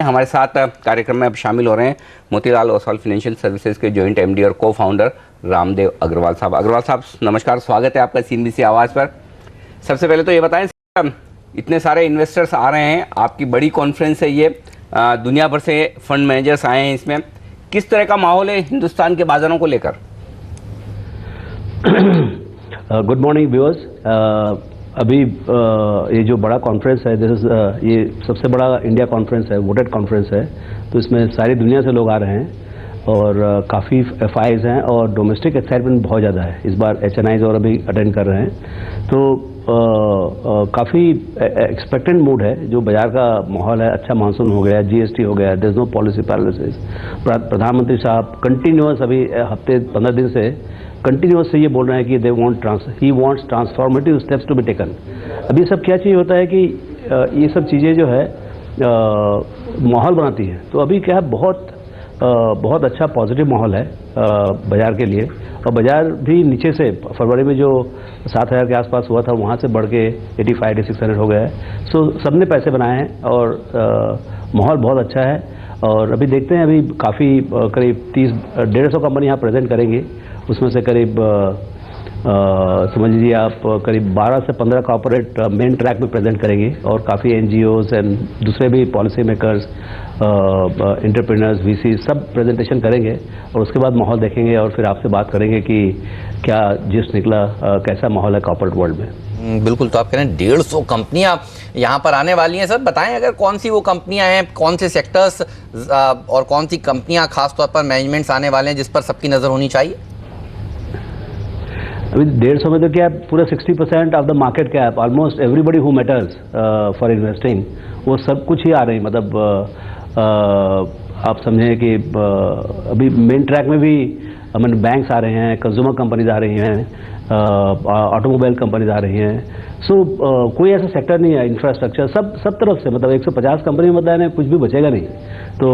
हमारे साथ कार्यक्रम में अब शामिल हो रहे हैं मोतीलाल ओसवाल फाइनेंशियल सर्विसेज के जॉइंट एमडी और को फाउंडर रामदेव अग्रवाल साहब। अग्रवाल साहब नमस्कार, स्वागत है आपका CNBC आवाज़ पर। सबसे पहले तो ये बताएं, इतने सारे इन्वेस्टर्स आ रहे हैं, आपकी बड़ी कॉन्फ्रेंस है ये, दुनिया भर से फंड मैनेजर्स आए हैं, इसमें किस तरह का माहौल है हिंदुस्तान के बाजारों को लेकर? Good morning viewers. अभी ये जो बड़ा कॉन्फ्रेंस है, ये सबसे बड़ा इंडिया कॉन्फ्रेंस है, वोटेड कॉन्फ्रेंस है, तो इसमें सारी दुनिया से लोग आ रहे हैं और काफ़ी FIs हैं और डोमेस्टिक एक्साइटमेंट बहुत ज़्यादा है। इस बार HNIs और अभी अटेंड कर रहे हैं, तो काफ़ी एक्सपेक्टेंट मूड है। जो बाजार का माहौल है, अच्छा मानसून हो गया, GST हो गया, there is no policy paralysis. प्रधानमंत्री साहब कंटिन्यूअस अभी हफ्ते 15 दिन से कंटिन्यूअस से ये बोल रहे हैं कि he wants transformative steps to be taken. अभी सब क्या चाहिए होता है कि ये सब चीज़ें जो है माहौल बनाती हैं। तो अभी क्या है, बहुत अच्छा पॉजिटिव माहौल है बाज़ार के लिए। और बाज़ार भी नीचे से फरवरी में जो 7,000 के आसपास हुआ था, वहाँ से बढ़ के 85-8600 हो गया है। सो सबने पैसे बनाए हैं और माहौल बहुत अच्छा है। और अभी देखते हैं, अभी काफ़ी करीब 150 कंपनी यहाँ प्रेजेंट करेंगी। उसमें से करीब समझ लीजिए आप करीब 12 से 15 कॉर्पोरेट मेन ट्रैक में प्रेजेंट करेंगे और काफ़ी NGOs एंड दूसरे भी पॉलिसी मेकर्स, एंटरप्रेन्योर्स, VC सब प्रेजेंटेशन करेंगे। और उसके बाद माहौल देखेंगे और फिर आपसे बात करेंगे कि क्या जिस निकला, कैसा माहौल है कॉर्पोरेट वर्ल्ड में। बिल्कुल, तो आप कह रहे हैं 150 कंपनियां यहाँ पर आने वाली हैं। सर बताएं, अगर कौन सी वो कंपनियां हैं, कौन से सेक्टर्स और कौन सी कंपनियां खासतौर पर मैनेजमेंट्स आने वाले हैं जिस पर सबकी नज़र होनी चाहिए? अभी 150 में तो क्या है, पूरा 60% of the market cap, almost everybody who matters for investing, वो सब कुछ ही आ रही। मतलब आप समझें कि अभी मेन ट्रैक में भी बैंक्स आ रहे हैं, कंज्यूमर कंपनीज आ रही हैं, ऑटोमोबाइल कंपनीज आ रही हैं। सो कोई ऐसा सेक्टर नहीं है, इंफ्रास्ट्रक्चर सब तरफ से, मतलब 150 कंपनी मतलब है, कुछ भी बचेगा नहीं। तो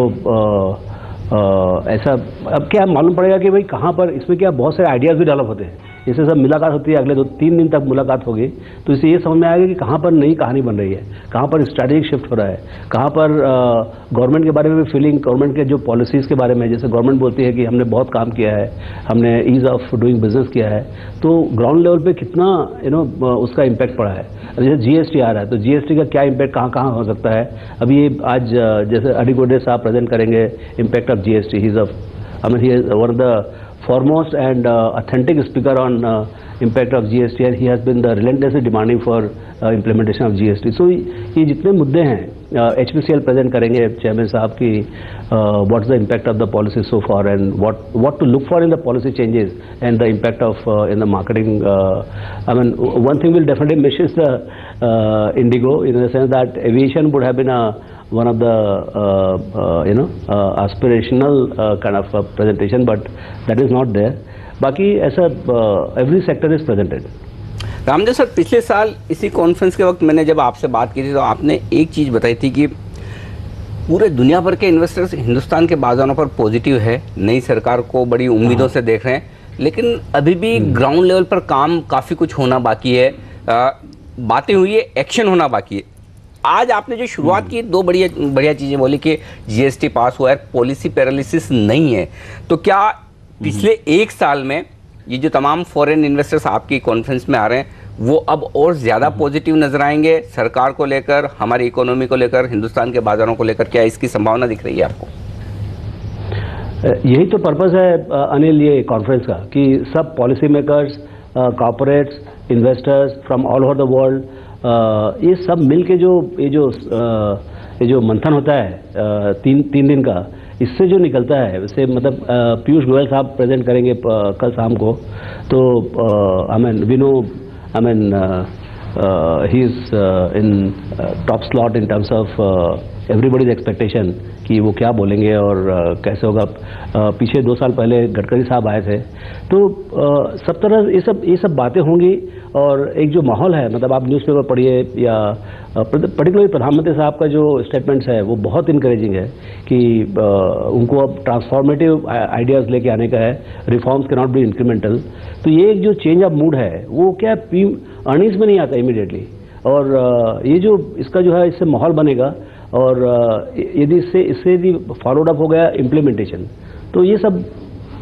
ऐसा अब क्या मालूम पड़ेगा कि भाई कहाँ पर, इसमें क्या बहुत सारे आइडियाज़ भी डेवलप होते हैं। जैसे सब मुलाकात होती है, अगले 2-3 दिन तक मुलाकात होगी, तो इससे ये समझ में आएगा कि कहाँ पर नई कहानी बन रही है, कहाँ पर स्ट्रैटेजिक शिफ्ट हो रहा है, कहाँ पर गवर्नमेंट के बारे में भी फीलिंग, गवर्नमेंट के जो पॉलिसीज़ के बारे में, जैसे गवर्नमेंट बोलती है कि हमने बहुत काम किया है, हमने ईज़ ऑफ डूइंग बिजनेस किया है, तो ग्राउंड लेवल पे कितना उसका इम्पैक्ट पड़ा है। जैसे GST आ रहा है, तो GST का क्या इम्पैक्ट कहाँ कहाँ हो सकता है। अभी ये आज जैसे अडिगोडे साहब प्रेजेंट करेंगे impact of GST। He is one of the foremost and authentic speaker on impact of GST, and he has been the relentlessly demanding for implementation of GST. So ये जितने मुद्दे हैं, HPCL प्रेजेंट करेंगे chairman साहब की, what is the impact of the policy so far and what to look for in the policy changes and the impact of in the marketing. I mean, one thing will definitely miss is the Indigo, in the sense that aviation would have been one of the aspirational kind of presentation, but that is not there. बाकी ऐसा every sector is presented. Ramdev sir, पिछले साल इसी conference के वक्त मैंने जब आपसे बात की थी, तो आपने एक चीज़ बताई थी कि पूरे दुनिया भर के इन्वेस्टर्स हिंदुस्तान के बाजारों पर पॉजिटिव है, नई सरकार को बड़ी उम्मीदों से देख रहे हैं, लेकिन अभी भी ग्राउंड लेवल पर काम काफ़ी कुछ होना बाकी है, बातें हुई है, एक्शन होना बाकी है। आज आपने जो शुरुआत की, दो बढ़िया चीज़ें बोली कि GST पास हुआ है, पॉलिसी पैरालिसिस नहीं है। तो क्या पिछले एक साल में ये जो तमाम फॉरेन इन्वेस्टर्स आपकी कॉन्फ्रेंस में आ रहे हैं, वो अब और ज़्यादा पॉजिटिव नजर आएंगे सरकार को लेकर, हमारी इकोनॉमी को लेकर, हिंदुस्तान के बाज़ारों को लेकर? क्या इसकी संभावना दिख रही है आपको? यही तो पर्पस है अनिल ये कॉन्फ्रेंस का, कि सब policy makers, corporates, investors from all over the world, ये सब मिल के ये जो मंथन होता है तीन दिन का, इससे जो निकलता है, वैसे मतलब पीयूष गोयल साहब प्रेजेंट करेंगे कल शाम को। तो I mean we know, I mean he is in top slot in terms of everybody's expectation कि वो क्या बोलेंगे और कैसे होगा। पीछे 2 साल पहले गडकरी साहब आए थे, तो सब तरह ये सब बातें होंगी। और एक जो माहौल है, मतलब आप न्यूज़पेपर पढ़िए या पर्टिकुलरली प्रधानमंत्री साहब का जो स्टेटमेंट्स है, वो बहुत इनकरेजिंग है कि उनको अब ट्रांसफॉर्मेटिव आइडियाज़ लेके आने का है, reforms can not be incremental. तो ये एक जो चेंज ऑफ मूड है, वो क्या अर्निंग्स में नहीं आता इमीडिएटली, और ये जो इसका जो है, इससे माहौल बनेगा और यदि इससे यदि फॉलोड अप हो गया इम्प्लीमेंटेशन, तो ये सब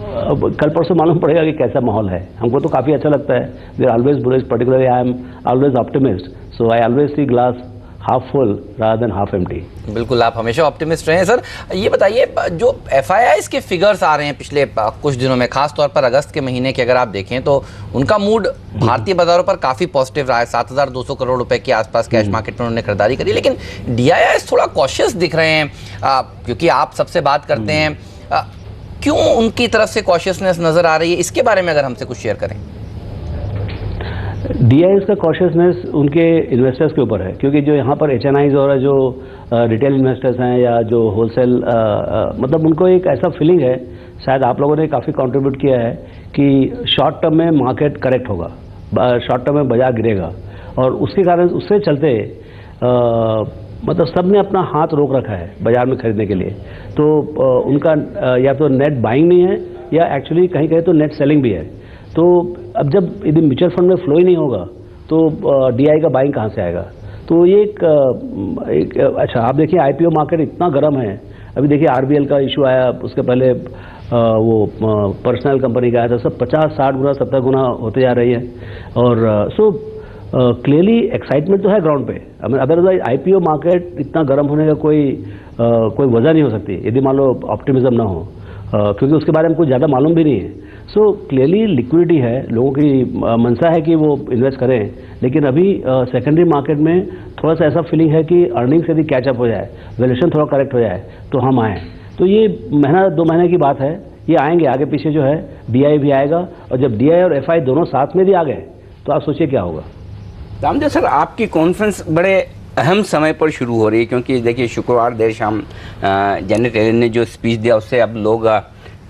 अब कल परसों मालूम पड़ेगा कि कैसा माहौल है। हमको तो काफ़ी अच्छा लगता है। We are always bullish, particularly I am always optimist, so I always see glass half full rather than half empty. बिल्कुल, आप हमेशा ऑप्टिमिस्ट रहे हैं सर। ये बताइए, जो FIIs के फिगर्स आ रहे हैं पिछले कुछ दिनों में, खास तौर पर अगस्त के महीने के अगर आप देखें तो उनका मूड भारतीय बाजारों पर काफ़ी पॉजिटिव रहा है। 7,200 करोड़ रुपए के आसपास कैश मार्केट में उन्होंने खरीदारी करी, लेकिन DIIs थोड़ा कॉशियस दिख रहे हैं, क्योंकि आप सबसे बात करते हैं। क्यों उनकी तरफ से कॉशियसनेस नज़र आ रही है, इसके बारे में अगर हमसे कुछ शेयर करें। DIIs का कॉशियसनेस उनके इन्वेस्टर्स के ऊपर है, क्योंकि जो यहाँ पर HNIs और जो रिटेल इन्वेस्टर्स हैं या जो होलसेल, मतलब उनको एक ऐसा फीलिंग है, शायद आप लोगों ने काफ़ी कंट्रीब्यूट किया है कि शॉर्ट टर्म में मार्केट करेक्ट होगा, शॉर्ट टर्म में बाजार गिरेगा, और उसके कारण उससे चलते मतलब सब ने अपना हाथ रोक रखा है बाजार में खरीदने के लिए। तो उनका या तो नेट बाइंग नहीं है या एक्चुअली कहीं कहीं तो नेट सेलिंग भी है। तो अब जब यदि म्यूचुअल फंड में फ्लो ही नहीं होगा तो DI का बाइंग कहाँ से आएगा। तो ये एक अच्छा, आप देखिए IPO मार्केट इतना गर्म है। अभी देखिए RBL का इशू आया, उसके पहले वो पर्सनल कंपनी का आया था, सब 50-60 गुना 70 गुना होते जा रही है। और सो क्लियरली एक्साइटमेंट तो है ग्राउंड पे। अदरवाइज IPO मार्केट इतना गर्म होने का कोई वजह नहीं हो सकती यदि मान लो ऑप्टिमिज्म ना हो, क्योंकि उसके बारे में कुछ ज़्यादा मालूम भी नहीं है। सो क्लियरली लिक्विडिटी है, लोगों की मनसा है कि वो इन्वेस्ट करें, लेकिन अभी सेकेंडरी मार्केट में थोड़ा सा ऐसा फीलिंग है कि अर्निंग्स यदि कैचअप हो जाए, वैल्यूएशन थोड़ा करेक्ट हो जाए तो हम आएँ। तो ये महीना 2 महीने की बात है, ये आएंगे, आगे पीछे जो है DI भी आएगा, और जब DI और FI दोनों साथ में भी आ गए तो आप सोचिए क्या होगा। रामदेव सर, आपकी कॉन्फ्रेंस बड़े अहम समय पर शुरू हो रही है, क्योंकि देखिए शुक्रवार देर शाम जेनेट येलेन ने जो स्पीच दिया उससे अब लोग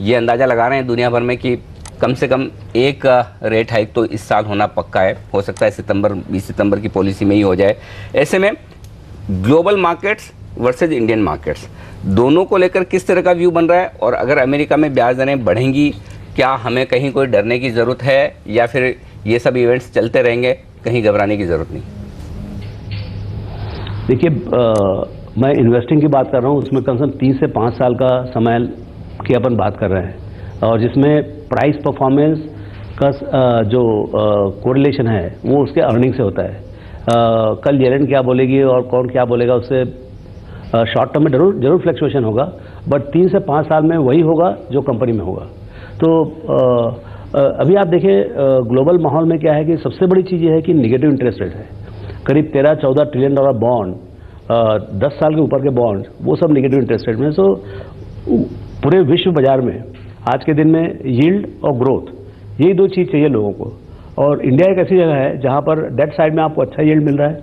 ये अंदाज़ा लगा रहे हैं दुनिया भर में कि कम से कम एक रेट हाइक तो इस साल होना पक्का है। हो सकता है 20 सितंबर की पॉलिसी में ही हो जाए। ऐसे में global markets versus Indian markets दोनों को लेकर किस तरह का व्यू बन रहा है, और अगर अमेरिका में ब्याज दरें बढ़ेंगी, क्या हमें कहीं कोई डरने की ज़रूरत है, या फिर ये सब इवेंट्स चलते रहेंगे, कहीं घबराने की ज़रूरत नहीं? देखिए, मैं इन्वेस्टिंग की बात कर रहा हूँ, उसमें कम से कम 3 से 5 साल का समय की अपन बात कर रहे हैं, और जिसमें प्राइस परफॉर्मेंस का जो कोरिलेशन है वो उसके अर्निंग से होता है। कल येलेन क्या बोलेगी और कौन क्या बोलेगा, उससे शॉर्ट टर्म में जरूर फ्लक्चुएशन होगा, बट 3 से 5 साल में वही होगा जो कंपनी में होगा। तो अभी आप देखिए ग्लोबल माहौल में क्या है कि सबसे बड़ी चीज़ ये है कि निगेटिव इंटरेस्ट रेट है। करीब 13-14 ट्रिलियन डॉलर बॉन्ड, 10 साल के ऊपर के बॉन्ड, वो सब निगेटिव इंटरेस्ट रेट में। सो पूरे विश्व बाजार में आज के दिन में यील्ड और ग्रोथ, यही 2 चीज़ चाहिए लोगों को। और इंडिया एक ऐसी जगह है जहाँ पर डेट साइड में आपको अच्छा यील्ड मिल रहा है,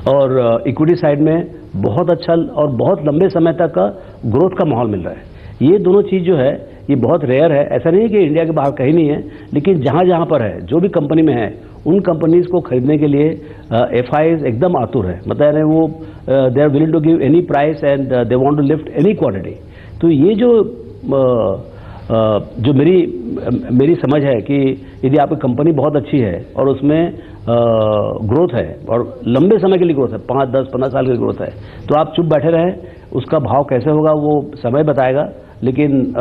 और इक्विटी साइड में बहुत अच्छा और बहुत लंबे समय तक का ग्रोथ का माहौल मिल रहा है। ये दोनों चीज़ जो है ये बहुत रेयर है। ऐसा नहीं है कि इंडिया के बाहर कहीं नहीं है, लेकिन जहाँ जहाँ पर है, जो भी कंपनी में है, उन कंपनीज़ को खरीदने के लिए FIs एकदम आतुर है। मतलब वो they are willing to give any price and they want to lift any quantity. तो ये जो मेरी समझ है कि यदि आपकी कंपनी बहुत अच्छी है और उसमें ग्रोथ है और लंबे समय के लिए ग्रोथ है, 5, 10, 15 साल की ग्रोथ है, तो आप चुप बैठे रहें। उसका भाव कैसे होगा वो समय बताएगा, लेकिन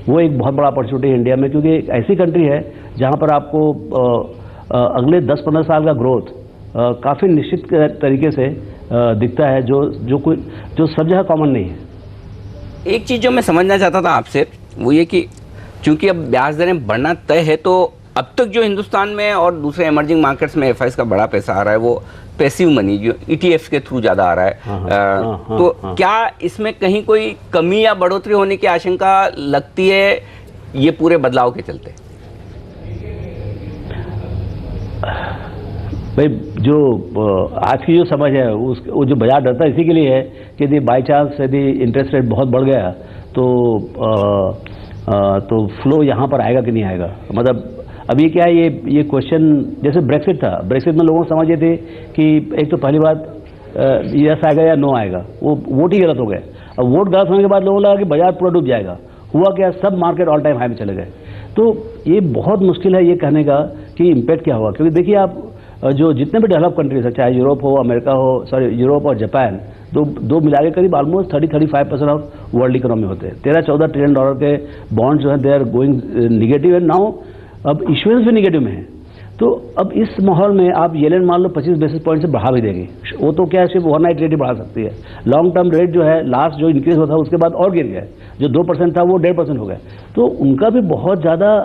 वो एक बहुत बड़ा अपॉर्चुनिटी है इंडिया में, क्योंकि एक ऐसी कंट्री है जहाँ पर आपको अगले 10-15 साल का ग्रोथ काफ़ी निश्चित तरीके से दिखता है, जो सब जगह कॉमन नहीं है। एक चीज़ जो मैं समझना चाहता था आपसे वो ये कि चूंकि अब ब्याज दरें बढ़ना तय है, तो अब तक जो हिंदुस्तान में और दूसरे इमर्जिंग मार्केट्स में FIs का बड़ा पैसा आ रहा है वो पैसिव मनी, जो ETFs के थ्रू ज़्यादा आ रहा है। तो क्या इसमें कहीं कोई कमी या बढ़ोतरी होने की आशंका लगती है ये पूरे बदलाव के चलते? भाई, जो आज की जो समझ है वो जो बाजार डरता है इसी के लिए है कि यदि बाई चांस यदि इंटरेस्ट रेट बहुत बढ़ गया तो फ्लो यहाँ पर आएगा कि नहीं आएगा। मतलब अभी क्या है, ये क्वेश्चन जैसे ब्रेक्सिट था, ब्रेक्सिट में लोगों समझे थे कि एक तो पहली बात यस आएगा या नो आएगा, वो वोट ही गलत हो गए। अब वोट गलत होने के बाद लोगों को लगा कि बाजार पूरा डूब जाएगा। हुआ क्या, सब मार्केट ऑल टाइम हाई में चले गए। तो ये बहुत मुश्किल है ये कहने का कि इम्पैक्ट क्या हुआ, क्योंकि देखिए आप जो जितने भी डेवलप कंट्रीज है, चाहे यूरोप हो, अमेरिका हो, यूरोप और जापान, तो दो मिला के करीब ऑलमोस्ट 30-35% ऑफ वर्ल्ड इकोनॉमी होते हैं। 13-14 ट्रिलियन डॉलर के बॉन्ड जो है they are going negative and now अब इश्यूएंस भी निगेटिव में है। तो अब इस माहौल में आप येलेन मान लो 25 बेसिस पॉइंट से बढ़ा भी देगी, वो तो क्या सिर्फ ओवरनाइट रेट ही बढ़ा सकती है। लॉन्ग टर्म रेट जो है लास्ट जो इंक्रीज हुआ था उसके बाद और गिर गया, जो 2% था वो 1.5% हो गया। तो उनका भी बहुत ज़्यादा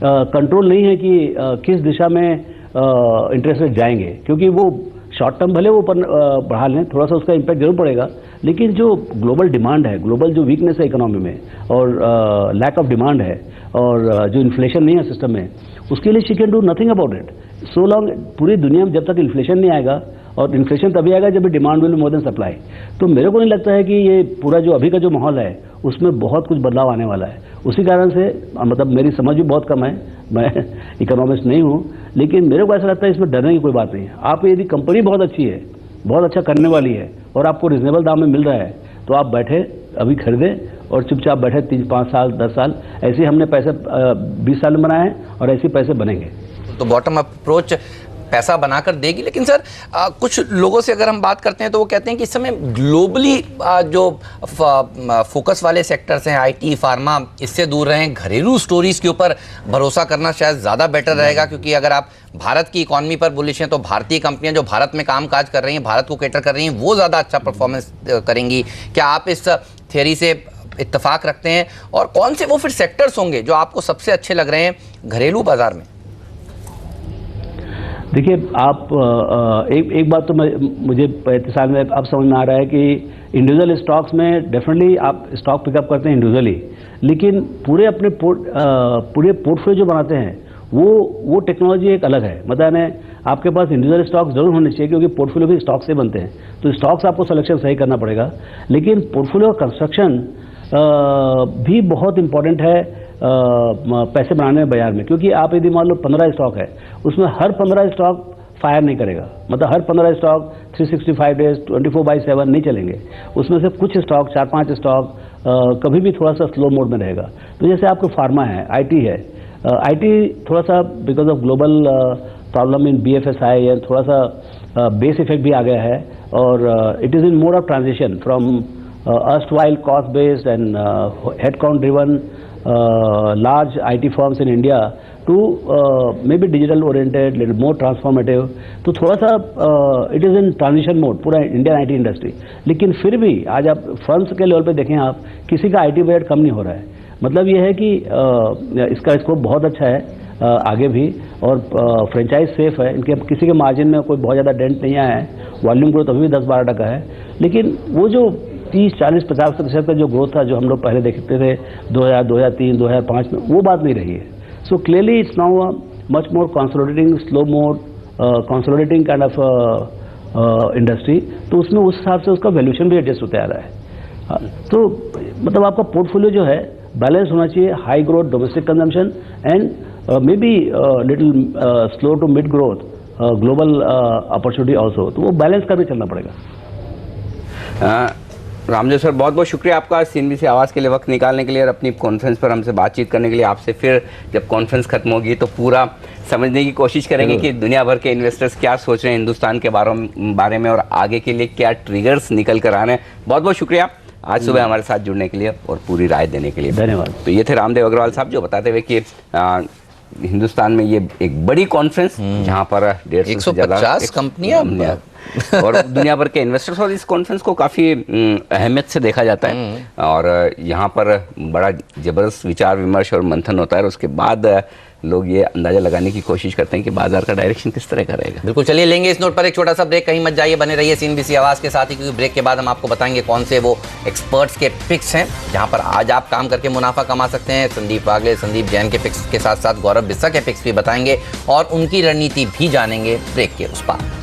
कंट्रोल नहीं है कि किस दिशा में इंटरेस्ट रेट जाएंगे, क्योंकि वो शॉर्ट टर्म भले वो बढ़ा लें, थोड़ा सा उसका इम्पैक्ट जरूर पड़ेगा, लेकिन जो ग्लोबल डिमांड है, ग्लोबल जो वीकनेस है इकोनॉमी में और लैक ऑफ डिमांड है और जो इन्फ्लेशन नहीं है सिस्टम में, उसके लिए she can do nothing about it. So long पूरी दुनिया में जब तक इन्फ्लेशन नहीं आएगा, और इन्फ्लेशन तभी आएगा जब demand will be more than supply. तो मेरे को नहीं लगता है कि ये पूरा जो अभी का जो माहौल है उसमें बहुत कुछ बदलाव आने वाला है। उसी कारण से मतलब मेरी समझ भी बहुत कम है, मैं इकोनॉमिस्ट नहीं हूँ, लेकिन मेरे को ऐसा लगता है इसमें डरने की कोई बात नहीं है। आप यदि कंपनी बहुत अच्छी है, बहुत अच्छा करने वाली है और आपको रिजनेबल दाम में मिल रहा है, तो आप बैठे अभी खरीदें और चुपचाप बैठे 3-5 साल 10 साल, ऐसे हमने पैसे 20 साल में बनाए हैं और ऐसे पैसे बनेंगे। तो बॉटम अप अप्रोच पैसा बनाकर देगी। लेकिन सर कुछ लोगों से अगर हम बात करते हैं तो वो कहते हैं कि इस समय ग्लोबली जो फोकस वाले सेक्टर्स हैं, आईटी, फार्मा, इससे दूर रहें, घरेलू स्टोरीज के ऊपर भरोसा करना शायद ज़्यादा बेटर रहेगा। क्योंकि अगर आप भारत की इकॉनमी पर बुलिश हैं तो भारतीय कंपनियां जो भारत में काम काज कर रही हैं, भारत को कैटर कर रही हैं, वो ज़्यादा अच्छा परफॉर्मेंस करेंगी। क्या आप इस थियरी से इत्तेफाक रखते हैं? और कौन से वो फिर सेक्टर्स होंगे जो आपको सबसे अच्छे लग रहे हैं घरेलू बाजार में? देखिए आप एक बात तो मुझे 35 साल में अब समझ में आ रहा है कि इंडिविजुअल स्टॉक्स में डेफिनेटली आप स्टॉक पिकअप करते हैं इंडिविजुअली, लेकिन पूरे अपने पूरे पोर्टफोलियो जो बनाते हैं वो टेक्नोलॉजी एक अलग है। मतलब आपके पास इंडिविजुअल स्टॉक्स जरूर होने चाहिए, क्योंकि पोर्टफोलियो भी स्टॉक से बनते हैं, तो स्टॉक्स आपको सिलेक्शन सही करना पड़ेगा। लेकिन पोर्टफोलियो कंस्ट्रक्शन भी बहुत इंपॉर्टेंट है पैसे बनाने में बाजार में, क्योंकि आप यदि मान लो 15 स्टॉक है, उसमें हर 15 स्टॉक फायर नहीं करेगा। मतलब हर 15 स्टॉक 365 डेज 24/7 नहीं चलेंगे। उसमें से कुछ स्टॉक 4-5 स्टॉक कभी भी थोड़ा सा स्लो मोड में रहेगा। तो जैसे आपको फार्मा है, आईटी है, आईटी थोड़ा सा because of global problem in BFSI and थोड़ा सा बेस इफेक्ट भी आ गया है, और it is in mode of transition from erstwhile cost based and headcount driven large IT firms in India to maybe digital oriented, little more transformative. तो थोड़ा सा it is in transition mode पूरा Indian IT industry. लेकिन फिर भी आज आप firms के लेवल पे देखें, आप किसी का IT बजट कम नहीं हो रहा है। मतलब ये है कि इसका स्कोप बहुत अच्छा है आगे भी, और फ्रेंचाइज सेफ है, इनके किसी के मार्जिन में कोई बहुत ज़्यादा डेंट नहीं आया है। वॉल्यूम ग्रोथ अभी भी 10-12% है, लेकिन वो जो 30-40-50% का जो ग्रोथ था जो हम लोग पहले देखते थे 2000, 2003, 2005 में, वो बात नहीं रही है। So clearly it's now much more consolidating, slow mode consolidating kind of industry. तो उसमें उस हिसाब से उसका वैल्यूएशन भी एडजस्ट होते आ रहा है। तो मतलब आपका पोर्टफोलियो जो है बैलेंस होना चाहिए, high growth domestic consumption and maybe little slow to mid growth global opportunity also. तो वो बैलेंस करके चलना पड़ेगा। रामदेव सर, बहुत बहुत शुक्रिया आपका CNBC आवाज़ के लिए वक्त निकालने के लिए और अपनी कॉन्फ्रेंस पर हमसे बातचीत करने के लिए। आपसे फिर जब कॉन्फ्रेंस खत्म होगी तो पूरा समझने की कोशिश करेंगे कि दुनिया भर के इन्वेस्टर्स क्या सोच रहे हैं हिंदुस्तान के बारे में और आगे के लिए क्या ट्रिगर्स निकल कर आ रहे हैं। बहुत बहुत शुक्रिया आज सुबह हमारे साथ जुड़ने के लिए और पूरी राय देने के लिए। धन्यवाद। तो ये थे रामदेव अग्रवाल साहब जो बताते हुए कि हिंदुस्तान में ये एक बड़ी कॉन्फ्रेंस जहाँ पर 150 से ज़्यादा 150 कंपनियां और दुनिया भर के इन्वेस्टर्स, और इस कॉन्फ्रेंस को काफ़ी अहमियत से देखा जाता है और यहाँ पर बड़ा ज़बरदस्त विचार विमर्श और मंथन होता है और उसके बाद लोग ये अंदाजा लगाने की कोशिश करते हैं कि बाजार का डायरेक्शन किस तरह का रहेगा। बिल्कुल, चलिए लेंगे इस नोट पर एक छोटा सा ब्रेक। कहीं मत जाइए, बने रहिए CNBC आवाज़ के साथ ही, क्योंकि ब्रेक के बाद हम आपको बताएंगे कौन से वो एक्सपर्ट्स के पिक्स हैं जहां पर आज आप काम करके मुनाफा कमा सकते हैं। संदीप वागले, संदीप जैन के पिक्स के साथ साथ गौरव बिस्सा के पिक्स भी बताएंगे और उनकी रणनीति भी जानेंगे ब्रेक के उस पार।